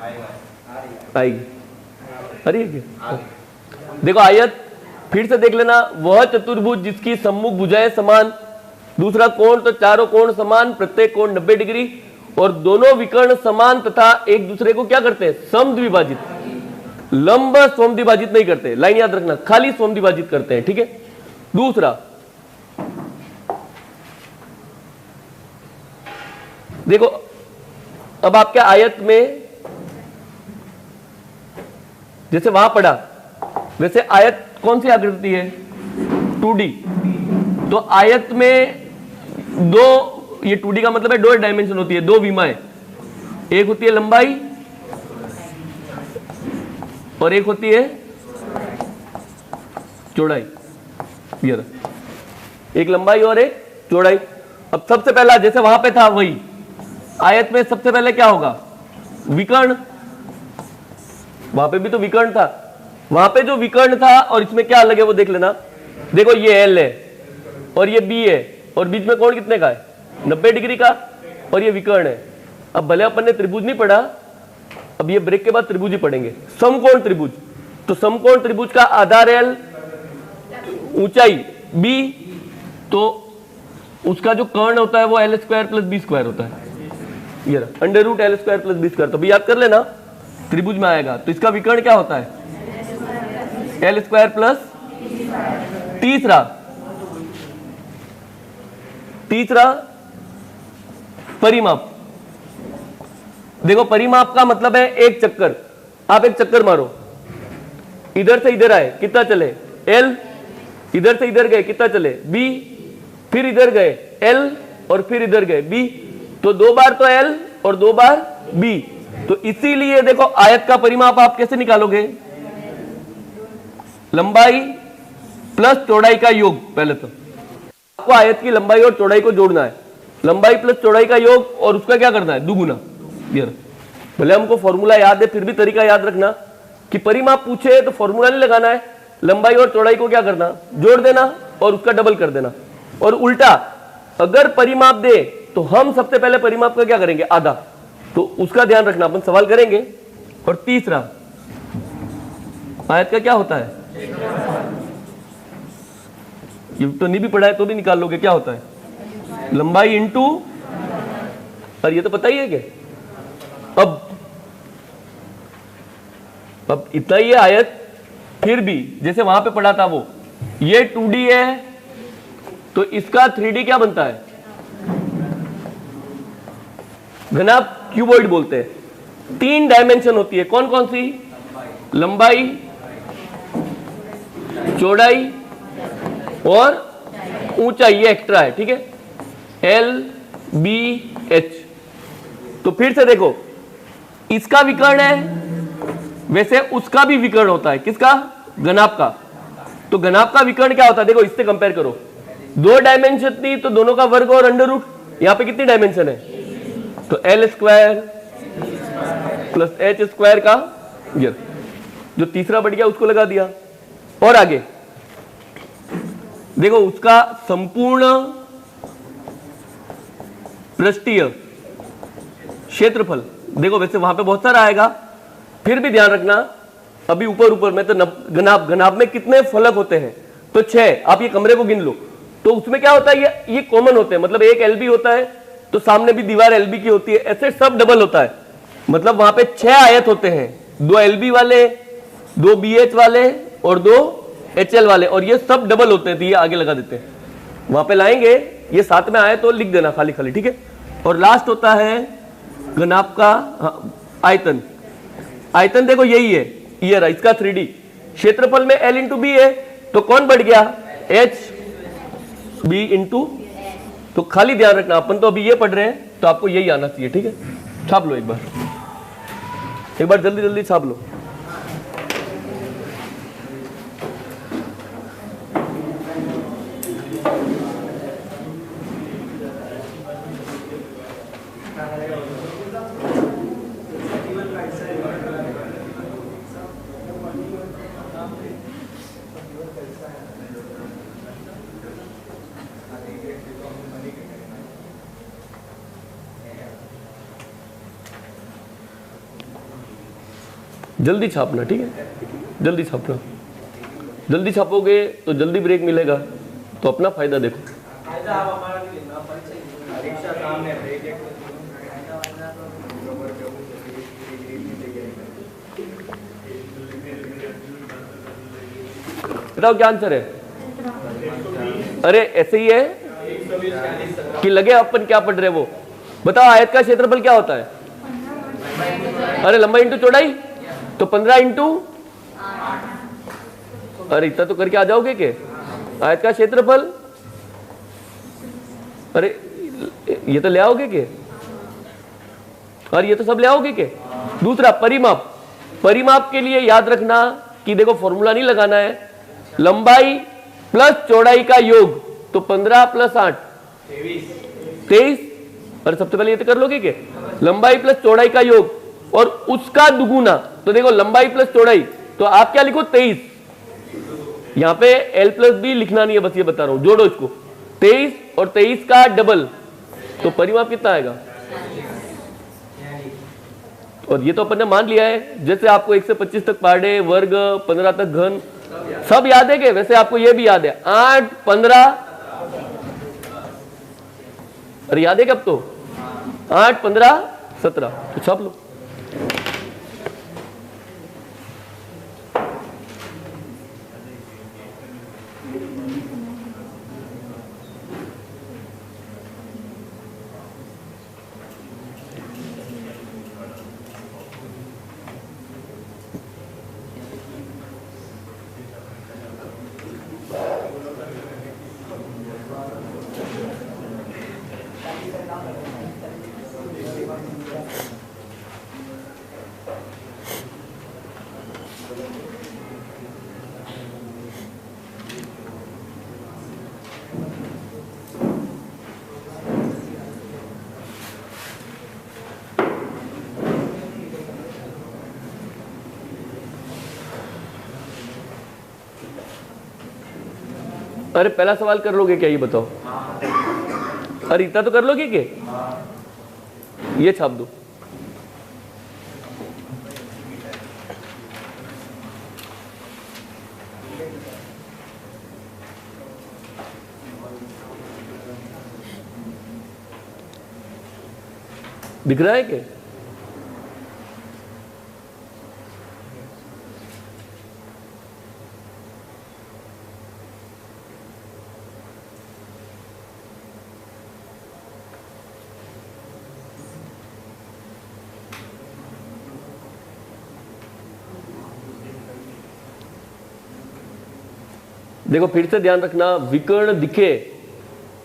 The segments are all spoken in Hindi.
आएगी। अरे क्या देखो आयत फिर से देख लेना, वह चतुर्भुज जिसकी सम्मुख भुजाएं समान, दूसरा कोण तो चारों कोण समान, प्रत्येक कोण 90 डिग्री, और दोनों विकर्ण समान तथा एक दूसरे को क्या करते हैं, समद्विभाजित। लंब समद्विभाजित नहीं करते, लाइन याद रखना, खाली समद्विभाजित करते हैं, ठीक है। दूसरा देखो, अब आपके आयत में जैसे वहां पढ़ा वैसे आयत कौन सी आकृति है, 2D। तो आयत में दो, ये 2D का मतलब है दो डायमेंशन होती है, दो विमाएं, एक होती है लंबाई और एक होती है चौड़ाई। ये एक लंबाई और एक चौड़ाई। अब सबसे पहला जैसे वहां पे था वही आयत में सबसे पहले क्या होगा, विकर्ण। वहां पे भी तो विकर्ण था, वहां पे जो विकर्ण था और इसमें क्या अलग है वो देख लेना। देखो ये एल है और ये बी है और बीच में कोण कितने का है, 90 डिग्री का, और ये विकर्ण है। अब भले अपन ने त्रिभुज नहीं पढ़ा, अब ये ब्रेक के बाद त्रिभुज ही पढ़ेंगे, समकोण त्रिभुज। तो समकोण त्रिभुज का आधार एल, ऊंचाई बी, तो उसका जो कर्ण होता है वो L square plus B square होता है, ये under root L square plus B square. तो भी याद कर लेना, त्रिभुज में आएगा तो इसका विकर्ण क्या होता है, एल स्क्वायर प्लस। तीसरा परिमाप। देखो परिमाप का मतलब है एक चक्कर, आप एक चक्कर मारो, इधर से इधर आए कितना चले एल, इधर से इधर गए कितना चले बी, फिर इधर गए एल और फिर इधर गए बी, तो दो बार तो एल और दो बार बी। तो इसीलिए देखो आयत का परिमाप आप कैसे निकालोगे, लंबाई प्लस चौड़ाई का योग। पहले तो आपको आयत की लंबाई और चौड़ाई को जोड़ना है, लंबाई प्लस चौड़ाई का योग, और उसका क्या करना है, दुगुना। भले हमको फॉर्मूला याद है फिर भी तरीका याद रखना कि परिमाप पूछे तो फॉर्मूला नहीं लगाना है, लंबाई और चौड़ाई को क्या करना, जोड़ देना और उसका डबल कर देना। और उल्टा अगर परिमाप दे तो हम सबसे पहले परिमाप का क्या करेंगे, आधा, तो उसका ध्यान रखना, अपन सवाल करेंगे। और तीसरा आयत का क्या होता है, ये तो नहीं भी पढ़ा है तो भी निकाल लोगे, क्या होता है, लंबाई इंटू, और ये तो पता ही है कि अब इतना ही है आयत। फिर भी जैसे वहां पे पढ़ा था वो, ये 2D है तो इसका 3D क्या बनता है, घनाभ क्यूबॉइड बोलते हैं। 3 डायमेंशन होती है, कौन कौन सी, लंबाई, चौड़ाई और ऊंचाई, ये एक्स्ट्रा है, ठीक है, एल बी एच। तो फिर से देखो, इसका विकर्ण है वैसे उसका भी विकर्ण होता है, किसका, घनाभ का। तो घनाभ का विकर्ण क्या होता है, देखो इससे कंपेयर करो, 2 डायमेंशन थी तो दोनों का वर्ग और अंडर रूट, यहां पे कितनी डायमेंशन है, तो L square plus H square का, ये जो तीसरा बढ़ गया उसको लगा दिया। और आगे देखो उसका संपूर्ण पृष्ठीय क्षेत्रफल, देखो वैसे वहां पे बहुत सारा आएगा, फिर भी ध्यान रखना, अभी ऊपर में तो घनाभ में कितने फलक होते हैं, तो 6, आप ये कमरे को गिन लो। तो उसमें क्या होता है, ये कॉमन होते हैं, मतलब एक एलबी होता है तो सामने भी दीवार एलबी की होती है, ऐसे सब डबल होता है, मतलब वहां पे 6 आयत होते हैं, 2 एलबी वाले, 2 बीएच वाले और 2 एचएल वाले, और ये सब डबल होते हैं, तो ये आगे लगा देते हैं, वहां पे लाएंगे, ये साथ में आए तो लिख देना खाली खाली, ठीक है। और लास्ट होता है घनाभ का आयतन। आयतन देखो यही है, ये रहा इसका 3D, क्षेत्रफल में L इंटू बी है, तो कौन बढ़ गया, H B इंटू, तो खाली ध्यान रखना, अपन तो अभी ये पढ़ रहे हैं तो आपको यही आना चाहिए, ठीक है। छाप लो एक बार जल्दी जल्दी छाप लो। जल्दी छापना, ठीक है, जल्दी छापना। जल्दी छापोगे तो जल्दी ब्रेक मिलेगा, तो अपना फायदा देखो। बताओ क्या आंसर है? अरे ऐसे ही है कि लगे अपन क्या पढ़ रहे वो। बताओ आयत का क्षेत्रफल क्या होता है? अरे लंबाई इंटू चौड़ाई, तो 15 इंटू, अरे इतना तो करके आ जाओगे के आयत का क्षेत्रफल। अरे ये तो ले आओगे के, और ये तो सब ले आओगे के। दूसरा परिमाप, परिमाप के लिए याद रखना कि देखो फॉर्मूला नहीं लगाना है, लंबाई प्लस चौड़ाई का योग, तो 15 प्लस 8 23। और सबसे पहले ये तो कर लोगे के लंबाई प्लस चौड़ाई का योग और उसका दुगुना, तो देखो लंबाई प्लस चौड़ाई, तो आप क्या लिखो 23। यहां पे L प्लस बी लिखना नहीं है, बस ये बता रहा हूं, जोड़ो इसको 23 और 23 का डबल, तो परिमाप कितना आएगा? और ये तो अपन ने मान लिया है, जैसे आपको 1 से 25 तक पाड़े, वर्ग, 15 तक घन, सब याद है के? वैसे आपको ये भी याद है 8 15, अरे याद है कब? तो 8 15 17, तो छाप लो। अरे पहला सवाल कर लोगे क्या, ये बताओ? अरे इतना तो कर लोगे क्या? ये छाप दो। दिख रहा है क्या? देखो फिर से ध्यान रखना, विकर्ण दिखे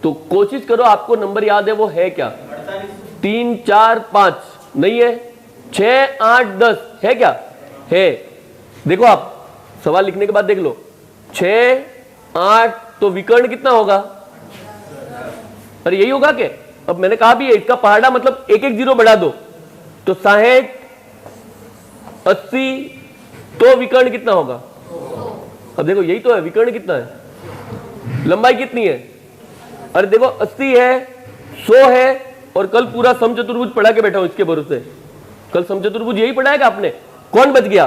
तो कोशिश करो आपको नंबर याद है वो है क्या? 3 4 5 नहीं है, 6 8 10 है क्या? है। देखो आप सवाल लिखने के बाद देख लो, 6 8, तो विकर्ण कितना होगा? अरे यही होगा क्या? अब मैंने कहा भी है इसका पहाड़ा मतलब एक एक जीरो बढ़ा दो, तो 60 80, तो विकर्ण कितना होगा? अब देखो यही तो है, विकर्ण कितना है? लंबाई कितनी है? अरे देखो 80 है, 100 है, और कल पूरा समचतुर्भुज पढ़ा के बैठा हूं इसके भरोसे। कल समचतुर्भुज यही पढ़ाएगा आपने, कौन बच गया?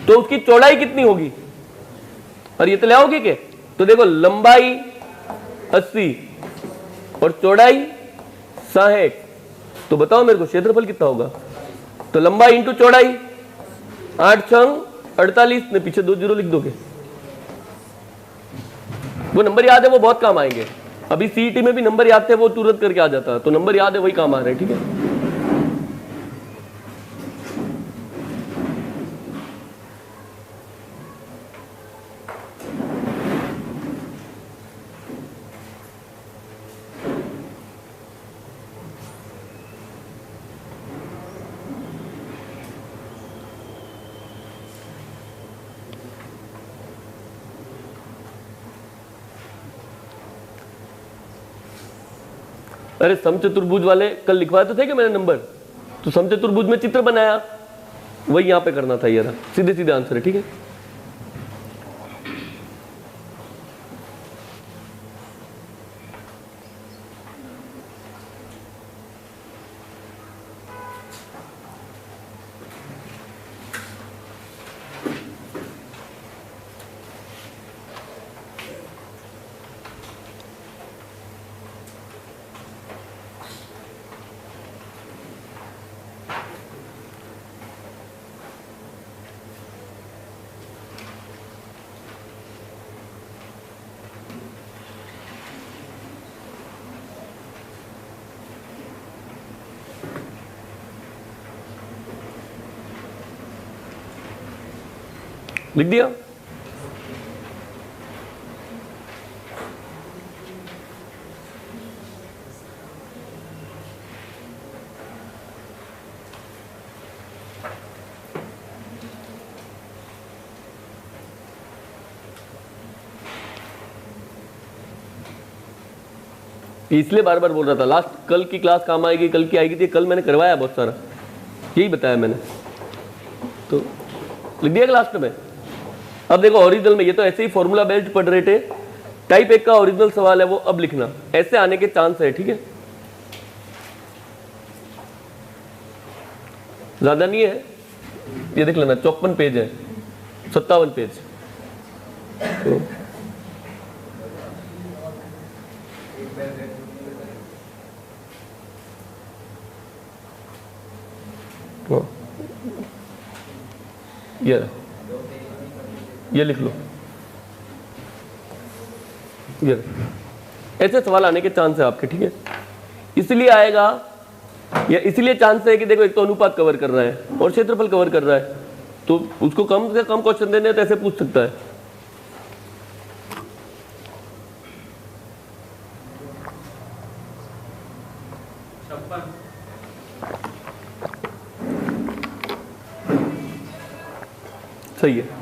तो उसकी चौड़ाई कितनी होगी? और ये तो ले आओगे के? तो देखो लंबाई 80 और चौड़ाई 60, तो बताओ मेरे को क्षेत्रफल कितना होगा? तो लंबाई इंटू चौड़ाई, 8 6 48, ने पीछे 2 जीरो लिख दोगे। वो नंबर याद है, वो बहुत काम आएंगे। अभी सीईटी में भी नंबर याद थे, वो तुरंत करके आ जाता है, तो नंबर याद है वही काम आ रहे हैं, ठीक है। अरे समचतुर्भुज वाले कल लिखवाए तो थे कि मैंने नंबर, तो समचतुर्भुज में चित्र बनाया, वही यहां पे करना था। ये रहा सीधे सीधे आंसर है, ठीक है। लिख दिया। इसलिए बार बार बोल रहा था लास्ट, कल की क्लास काम आएगी, कल की आएगी थी, कल मैंने करवाया बहुत सारा, यही बताया मैंने, तो लिख दिया लास्ट में। अब देखो ओरिजिनल में, ये तो ऐसे ही फॉर्मूला बेस्ड पढ़ रहे थे, टाइप 1 का ओरिजिनल सवाल है वो अब लिखना, ऐसे आने के चांस है, ठीक है, ज्यादा नहीं है, ये देख लेना 54 पेज है, 57 पेज, तो ये लिख लो, ये ऐसे सवाल आने के चांस है आपके, ठीक है, इसलिए आएगा, या इसलिए चांस है कि देखो एक तो अनुपात कवर कर रहा है और क्षेत्रफल कवर कर रहा है, तो उसको कम से कम क्वेश्चन देने तो ऐसे पूछ सकता है। सही है।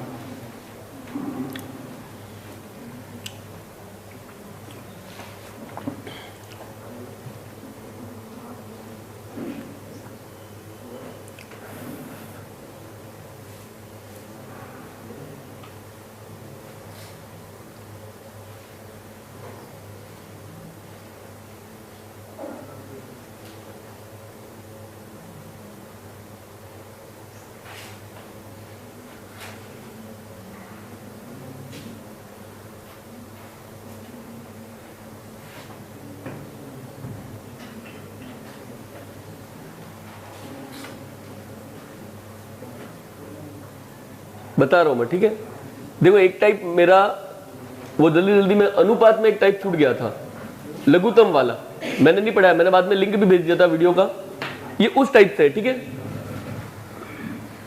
बता रहा हूं मैं, ठीक है, देखो एक टाइप मेरा वो जल्दी जल्दी में अनुपात में एक टाइप छूट गया था, लघुत्तम वाला, मैंने नहीं पढ़ाया, मैंने बाद में लिंक भी भेज दिया था वीडियो का, ये उस टाइप से है, ठीक है,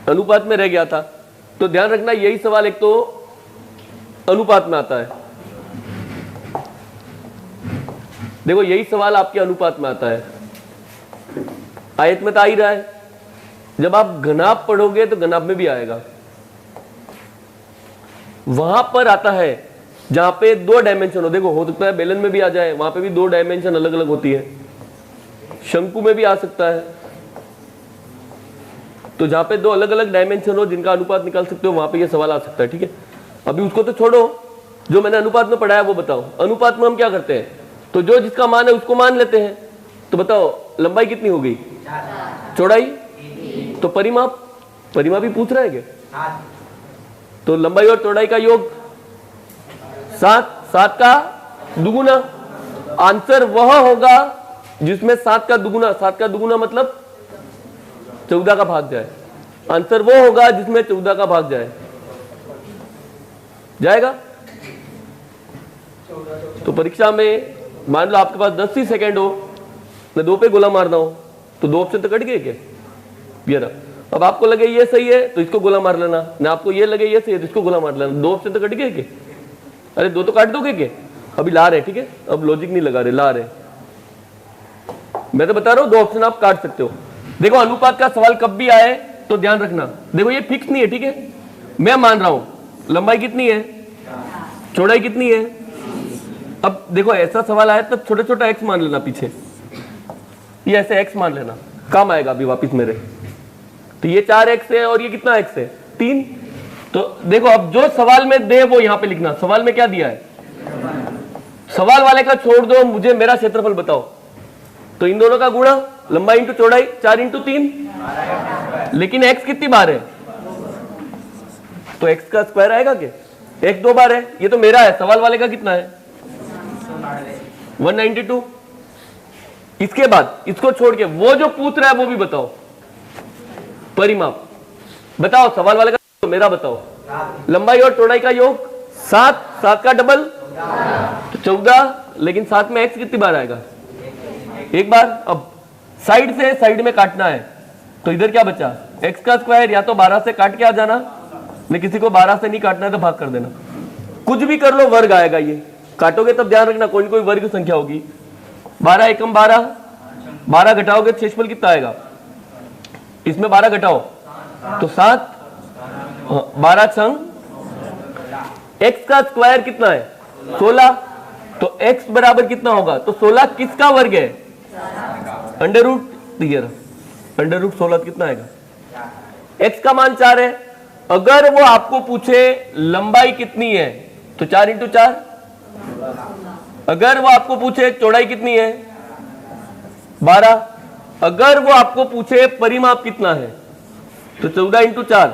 अनुपात में रह गया था, तो ध्यान रखना यही सवाल एक तो अनुपात में आता है, देखो यही सवाल आपके अनुपात में आता है, आयत में तो आ ही रहा है, जब आप घनाभ पढ़ोगे तो घनाभ में भी आएगा, वहां पर आता है जहां पे 2 डायमेंशन हो, देखो हो सकता है बेलन में भी आ जाए, वहां पे भी 2 डायमेंशन अलग अलग होती है, शंकु में भी आ सकता है, तो जहां पे 2 अलग अलग डायमेंशन हो जिनका अनुपात निकाल सकते हो वहां पे ये सवाल आ सकता है, ठीक है। अभी उसको तो छोड़ो, जो मैंने अनुपात में पढ़ाया वो बताओ। अनुपात में हम क्या करते हैं, तो जो जिसका मान है उसको मान लेते हैं, तो बताओ लंबाई कितनी हो गई, चौड़ाई, तो परिमाप, परिमाप भी पूछ रहा है क्या, तो लंबाई और चौड़ाई का योग 7, 7 का दुगुना, आंसर वह होगा जिसमें 7 का दुगुना, 7 का दुगुना मतलब 14 का भाग जाए, आंसर वो होगा जिसमें 14 का भाग जाए, जाएगा। तो परीक्षा में मान लो आपके पास 10 ही सेकेंड हो, मैं 2 पे गोला मारना हो, तो 2 ऑप्शन तो कट गए क्या, ये रहा। अब आपको लगे ये सही है तो इसको गोला मार लेना, ना आपको ये लगे ये सही है तो इसको गोला मार लेना, 2 ऑप्शन तो कट गए क्या, अरे 2 तो काट दोगे क्या, अभी ला रहे, ठीक है, अब लॉजिक नहीं लगा रहे, ला रहे, मैं तो बता रहा हूं 2 ऑप्शन आप काट सकते हो। देखो अनुपात का सवाल कब भी आए तो ध्यान रखना, देखो ये फिक्स नहीं है, ठीक है, मैं मान रहा हूं लंबाई कितनी है, चौड़ाई कितनी है, अब देखो ऐसा सवाल आया तो छोटा छोटा एक्स मान लेना पीछे, ये ऐसे एक्स मान लेना, काम आएगा अभी वापिस मेरे, तो ये 4x है और ये कितना x है, 3, तो देखो अब जो सवाल में दे वो यहां पे लिखना, सवाल में क्या दिया है, सवाल वाले का छोड़ दो, मुझे मेरा क्षेत्रफल बताओ, तो इन दोनों का गुणा, लंबाई इंटू चौड़ाई, 4 इंटू 3, लेकिन x कितनी बार है, तो x का स्क्वायर आएगा क्या, x 2 बार है, ये तो मेरा है, सवाल वाले का कितना है 192, इसके बाद इसको छोड़ के वो जो पूछ रहा है वो भी बताओ, परिमाप बताओ, सवाल वाले का तो मेरा बताओ, लंबाई और चौड़ाई का योग 7, 7 का डबल तो 14, लेकिन 7 में x कितनी बार आएगा, 1 बार। अब साइड से साइड में काटना है, तो इधर क्या बचा, x का स्क्वायर, या तो 12 से काट के आ जाना, नहीं, किसी को 12 से नहीं काटना है तो भाग कर देना, कुछ भी कर लो वर्ग आएगा, ये काटोगे तब ध्यान रखना कोई कोई वर्ग संख्या होगी। 12 एकम 12, 12 घटाओगे तो शेषफल कितना आएगा, इसमें 12 घटाओ तो 7, 12 संग x का स्क्वायर कितना है 16, तो x बराबर कितना होगा, तो 16 किसका वर्ग है, अंडर रूट, अंडर रूट 16 कितना आएगा, x का मान 4 है। अगर वो आपको पूछे लंबाई कितनी है तो 4 इंटू 4, अगर वो आपको पूछे चौड़ाई कितनी है 12, अगर वो आपको पूछे परिमाप कितना है तो 14 इंटू 4,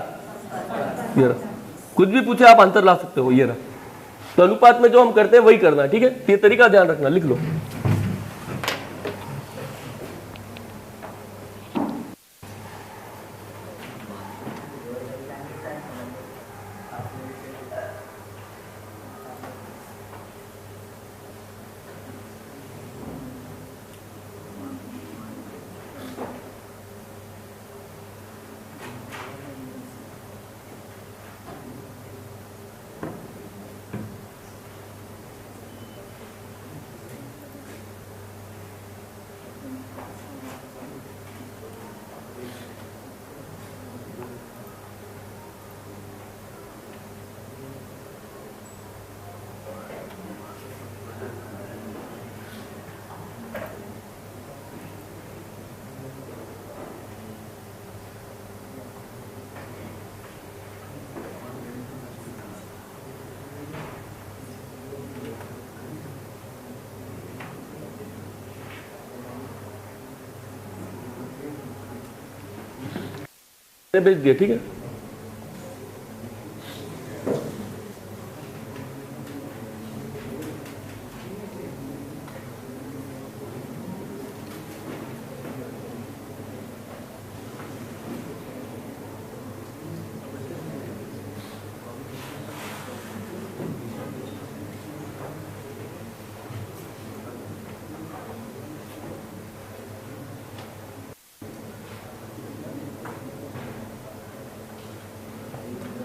कुछ भी पूछे आप आंसर ला सकते हो। ये रहा, तो अनुपात में जो हम करते हैं वही करना है, ठीक है। ये तरीका ध्यान रखना, लिख लो। भेज दिया, ठीक है।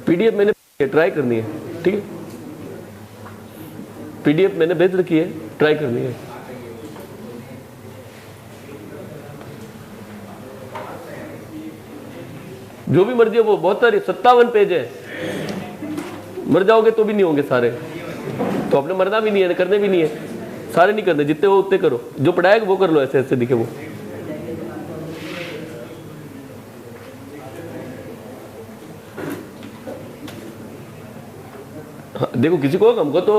पीडीएफ मैंने ट्राई करनी है, ठीक है। पीडीएफ मैंने भेज रखी है, ट्राई करनी है। जो भी मर्जी है वो, बहुत सारे 57 पेज है, मर जाओगे तो भी नहीं होंगे सारे, तो आपने मरना भी नहीं है, करने भी नहीं है, सारे नहीं करने, जितने हो उतने करो, जो पढ़ाएगा वो कर लो, ऐसे ऐसे दिखे वो। हाँ, देखो किसी को, हमको तो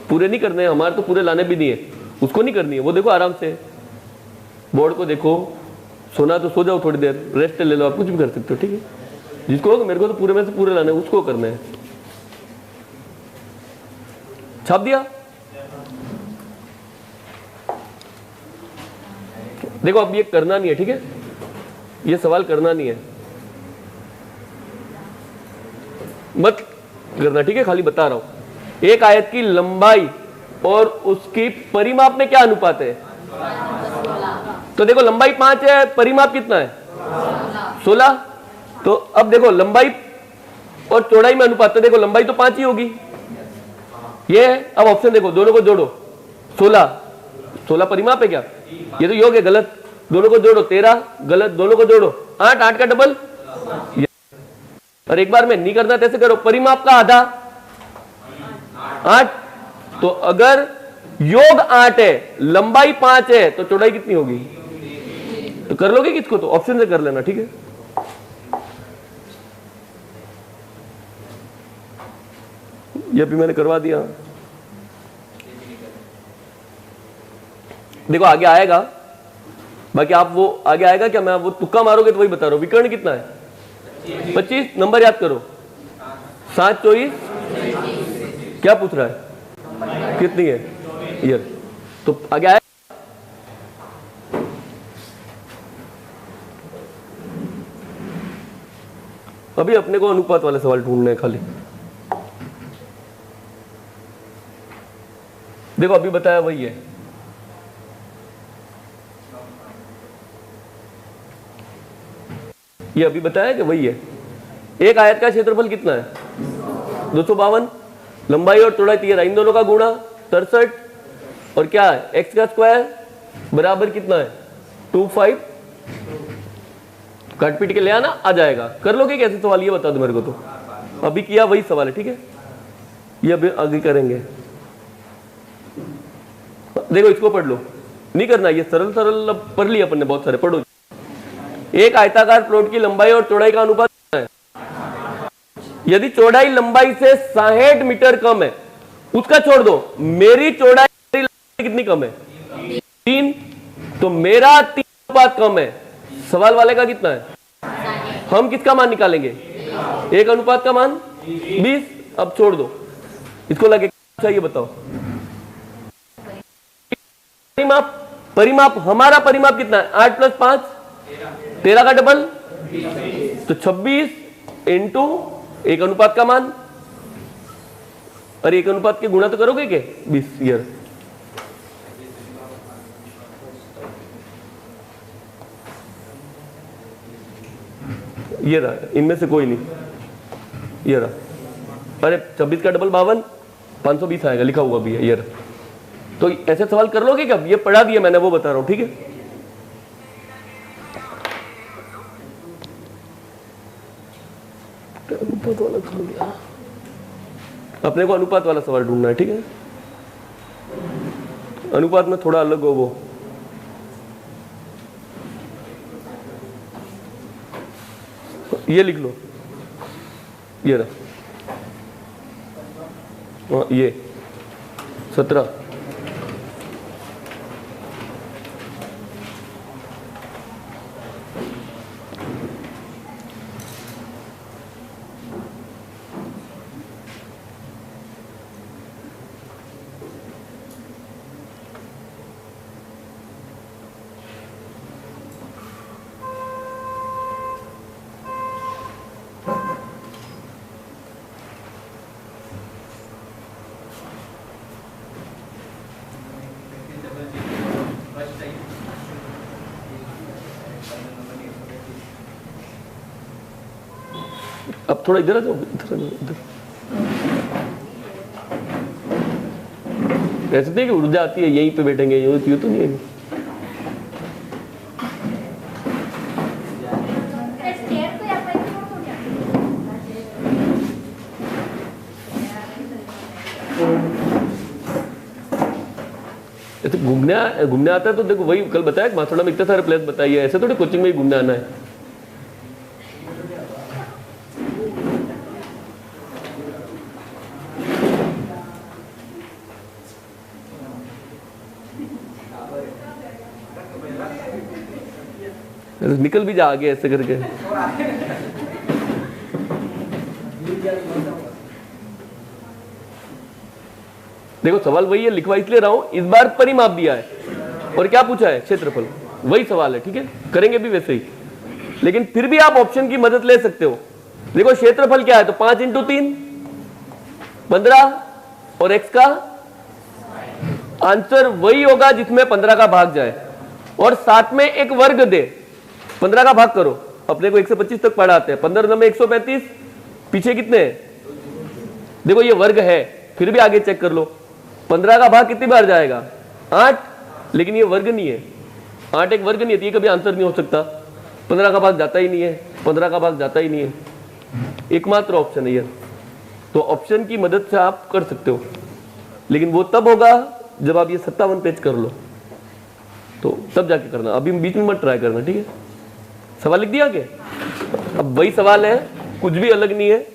पूरे नहीं करने हैं, हमारे तो पूरे लाने भी नहीं है, उसको नहीं करनी है, वो देखो आराम से बोर्ड को देखो, सोना तो सो जाओ थोड़ी देर, रेस्ट ले लो, आप कुछ भी कर सकते हो, ठीक है। जिसको मेरे को तो पूरे में से पूरे लाने हैं, उसको करना है। छाप दिया, देखो अब ये करना नहीं है, ठीक है, ये सवाल करना नहीं है, मत करना, ठीक है, खाली बता रहा हूं। एक आयत की लंबाई और उसकी परिमाप में क्या अनुपात है, तो देखो लंबाई 5 है, परिमाप कितना है 16, तो अब देखो लंबाई और चौड़ाई में अनुपात, तो देखो लंबाई तो 5 ही होगी, ये है। अब ऑप्शन देखो, दोनों को जोड़ो, 16 परिमाप है क्या, ये तो योग है, गलत, दोनों को जोड़ो, 13 गलत, दोनों को जोड़ो 8 का डबल, और एक बार में नहीं करना, कैसे करो, परिमाप का आधा 8, तो अगर योग 8 है, लंबाई 5 है, तो चौड़ाई कितनी होगी, तो कर लोगे किसको, तो ऑप्शन से कर लेना, ठीक है। ये भी मैंने करवा दिया, देखो आगे आएगा, बाकी आप वो आगे आएगा क्या, मैं वो तुक्का मारोगे तो वही बता रहा हूं। विकर्ण कितना है 25, नंबर याद करो, 7 24, क्या पूछ रहा है, कितनी है ईयर, तो आगे आएगा। अभी अपने को अनुपात वाले सवाल ढूंढने हैं खाली। देखो अभी बताया वही है, ये अभी बताया कि वही है। एक आयत का क्षेत्रफल कितना है 252, लंबाई और चौड़ाई 13, इन दोनों का गुणा 63, और क्या है x का स्क्वायर बराबर कितना है 25। काट पीट के ले आना, आ जाएगा। कर लोगे कैसे सवाल ये बता दो मेरे को। तो अभी किया वही सवाल है, ठीक है, ये अभी आगे करेंगे। देखो इसको पढ़ लो, नहीं करना, ये सरल सरल पढ़ लिया अपन ने बहुत सारे। पढ़ो, एक आयताकार प्लॉट की लंबाई और चौड़ाई का अनुपात कितना है? यदि चौड़ाई लंबाई से 60 मीटर कम है, उसका छोड़ दो, मेरी चौड़ाई कितनी कम है 3, तो मेरा 3 अनुपात कम है, सवाल वाले का कितना है? हम किसका मान निकालेंगे? एक अनुपात का मान 20। अब छोड़ दो इसको, लगे चाहिए बताओ। परिमाप हमारा परिमाप कितना है? 8 + 5 13 का डबल, तो 26 इंटू एक अनुपात का मान। अरे एक अनुपात के गुणा तो करोगे क्या 20 ईयर? ये रहा, इनमें से कोई नहीं, ये रहा। अरे 26 का डबल 52, 520 आएगा, लिखा हुआ भी है, ये रहा। तो ऐसे सवाल कर लोगे क्या? ये पढ़ा दिया मैंने, वो बता रहा हूं, ठीक है। अनुपात वाला छोड़ दिया, अपने को अनुपात वाला सवाल ढूंढना है, ठीक है। अनुपात में थोड़ा अलग हो वो। ये लिख लो, ये रहा, ये 17। अब थोड़ा इधर आ जाओ, इधर आ जाओ, इधर। ऐसे नहीं कि ऊर्जा आती है यहीं पे बैठेंगे, यूं तो नहीं है। ऐसे घूमने आता है तो देखो, वही कल बताया माथुरा में इतने सारे प्लेस बताइए, ऐसे थोड़ी कोचिंग में ही घूमने आना है। निकल भी जा आगे ऐसे करके। देखो सवाल वही है, लिखवा इसलिए रहा हूं, इस बार परिमाप दिया है और क्या पूछा है? क्षेत्रफल। वही सवाल है, ठीक है, करेंगे भी वैसे ही। लेकिन फिर भी आप ऑप्शन की मदद ले सकते हो। देखो क्षेत्रफल क्या है, तो 5 × 3 15, और x का आंसर वही होगा जिसमें 15 का भाग जाए, और साथ में एक वर्ग दे। 15 का भाग करो, अपने को 125 तक पढ़ाते हैं। 15 में 135, पीछे कितने हैं? देखो ये वर्ग है, फिर भी आगे चेक कर लो। 15 का भाग कितनी बार जाएगा? 8, लेकिन ये वर्ग नहीं है। 8 एक वर्ग नहीं है, ये कभी आंसर नहीं हो सकता। 15 का भाग जाता ही नहीं है, 15 का भाग जाता ही नहीं है। एकमात्र ऑप्शन है ये। तो ऑप्शन की मदद से आप कर सकते हो, लेकिन वो तब होगा जब आप ये 57 पेज कर लो, तो तब जाके करना, अभी बीच में मत ट्राई करना, ठीक है। सवाल लिख दिया क्या? अब वही सवाल है, कुछ भी अलग नहीं है।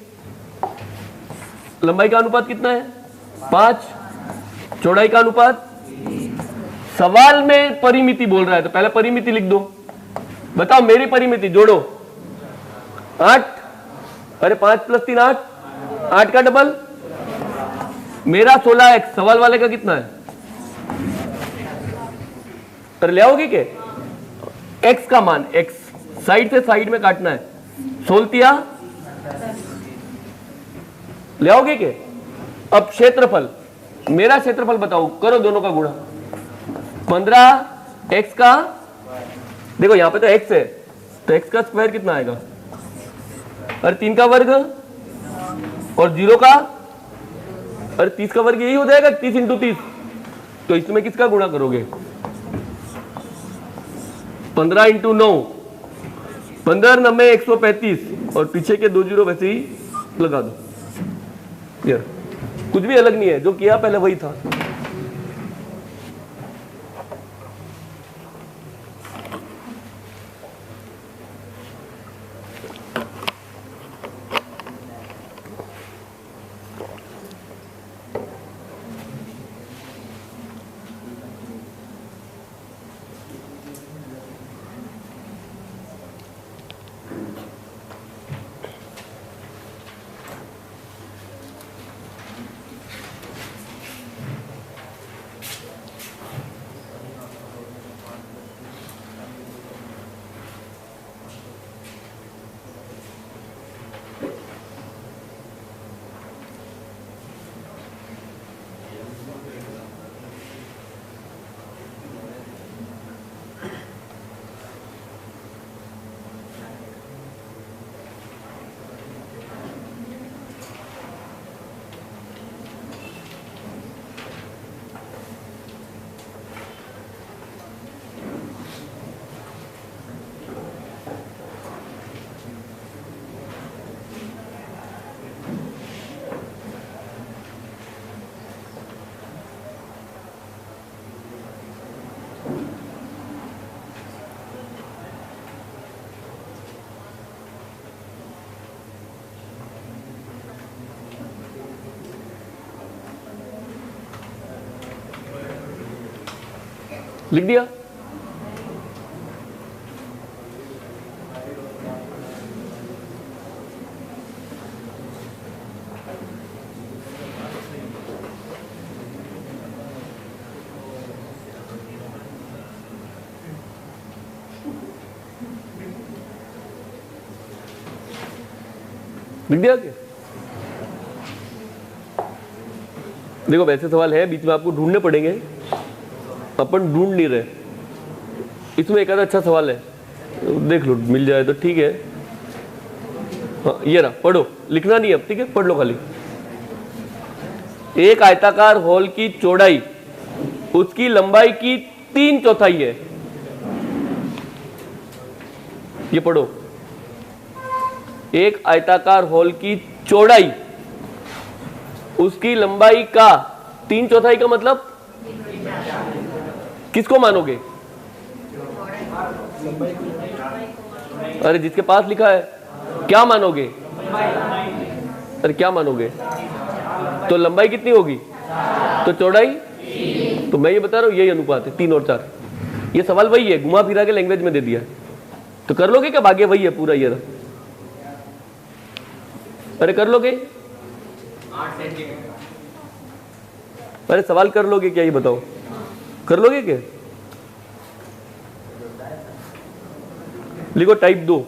लंबाई का अनुपात कितना है? 5। चौड़ाई का अनुपात, सवाल में परिमिति बोल रहा है तो पहले परिमिति लिख दो। बताओ मेरी परिमिति जोड़ो, 8। अरे 5 + 3 8, 8 का डबल, मेरा 16x, सवाल वाले का कितना है? कर ले आओगे क्या? x का मान, x साइड से साइड में काटना है, 16 ले आओगे क्या? अब क्षेत्रफल, मेरा क्षेत्रफल बताओ, करो दोनों का गुणा। 15 x का, देखो यहां पे तो x है, तो x का स्क्वायर कितना आएगा? और 3 का वर्ग और 0 का, अरे 30 का वर्ग यही हो जाएगा 30 इंटू 30। तो इसमें किसका गुणा करोगे? 15 इंटू 9, 15 9 135 और पीछे के 2 जीरो वैसे ही लगा दो। यार कुछ भी अलग नहीं है, जो किया पहले वही था। लिख दिया? लिख दिया क्या? देखो वैसे सवाल है, बीच में आपको ढूंढने पड़ेंगे, अपन ढूंढ नहीं रहे। इसमें एक आधा अच्छा सवाल है, देख लो, मिल जाए तो ठीक है। हाँ ये रहा, पढ़ो, लिखना नहीं अब, ठीक है, पढ़ लो खाली। एक आयताकार होल की चौड़ाई उसकी लंबाई की 3/4 है। ये पढ़ो, एक आयताकार होल की चौड़ाई उसकी लंबाई का 3/4 का मतलब किसको मानोगे? अरे जिसके पास लिखा है, क्या मानोगे? अरे क्या मानोगे? तो लंबाई कितनी होगी? तो चौड़ाई, तो मैं ये बता रहा हूं यही अनुपात है 3 और 4। ये सवाल वही है, घुमा फिरा के लैंग्वेज में दे दिया। तो कर लोगे क्या? भाग्य वही है पूरा ये रहा। अरे कर लोगे? अरे सवाल कर लोगे क्या, ये बताओ, कर लोगे क्या? लिखो टाइप 2,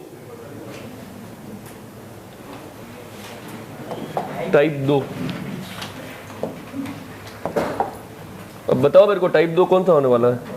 टाइप 2। अब बताओ मेरे को टाइप 2 कौन सा होने वाला है?